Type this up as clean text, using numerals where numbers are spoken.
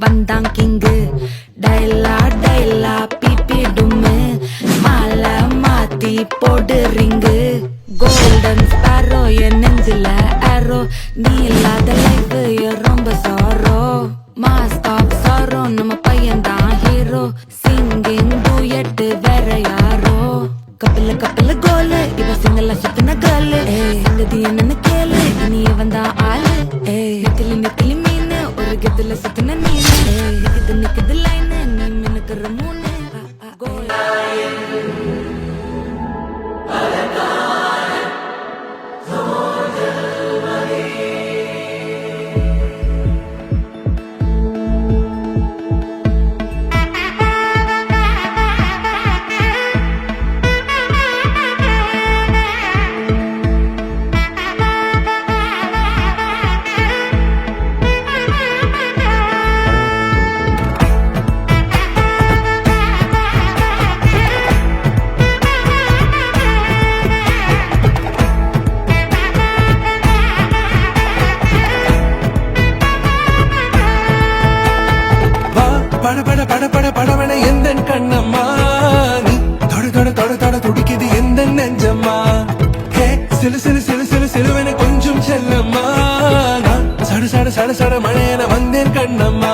வந்தான் king டைலா டைலா BP டும்மு மாலை மாத்தி போடு ரிங்கு கோல்டன் ஸ்பாரோ என் நெஞ்சில ஆரோ நீ இல்லாத லைஃப் ரொம்ப சாரோ மாஸ்க் ஆஃப் சாரோ நம்ம பையன் தான் ஹீரோ சிங்கிங் டூயட் வேற யாரோ கப்பில கப்பில கோலு இவ சிங்கல சுத்தின கேர்ளு சங்கதி என்னன்னு கேளு நீ வந்தா ஆளு நெத்திலி நெத்திலி மீனு ஒரு கெத்துல சுத்தின நீனு நிக்குது நிக்குது லைனு நீ மினுக்குற மூணு பட பட பட பட படவன எந்த கண்ணம்மா நீ தொட தொட தொட தொட துடிக்குது எந்த நெஞ்சம்மா ஹே சிலு சிலு சிலு சிலு சிலுவன கொஞ்சம் செல்லம்மா நான் சட சட சட சட மழையன வந்தேன் கண்ணம்மா